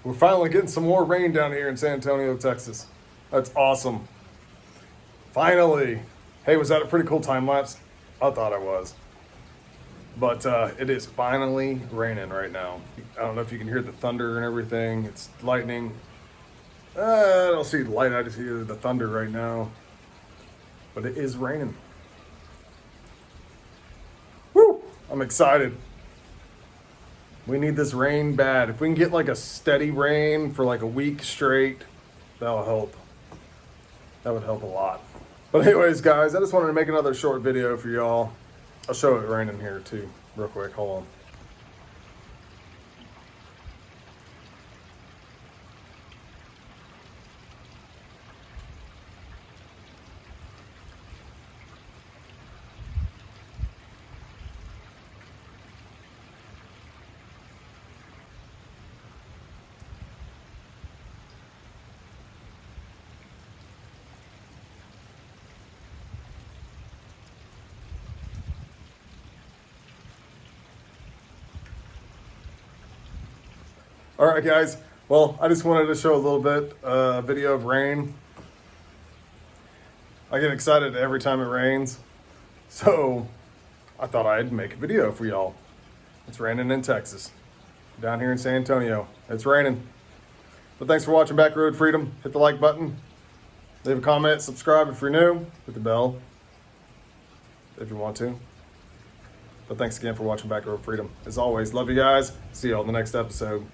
We're finally getting some more rain down here in San Antonio, Texas. That's awesome. Finally. Hey, was that a pretty cool time lapse? I thought it was. But it is finally raining right now. I don't know if you can hear the thunder and everything. It's lightning. I don't see the light. I just hear the thunder right now. But it is raining. Woo! I'm excited. We need this rain bad. If we can get like a steady rain for like a week straight, that'll help. That would help a lot. But anyways, guys, I just wanted to make another short video for y'all. I'll show it raining here too, real quick. Hold on. All right, guys. Well, I just wanted to show a little bit video of rain. I get excited every time it rains, so I thought I'd make a video for y'all. It's raining in Texas, down here in San Antonio. It's raining. But thanks for watching Backroad Freedom. Hit the like button, leave a comment, subscribe if you're new, hit the bell if you want to. But thanks again for watching Backroad Freedom. As always, love you guys. See you all in the next episode.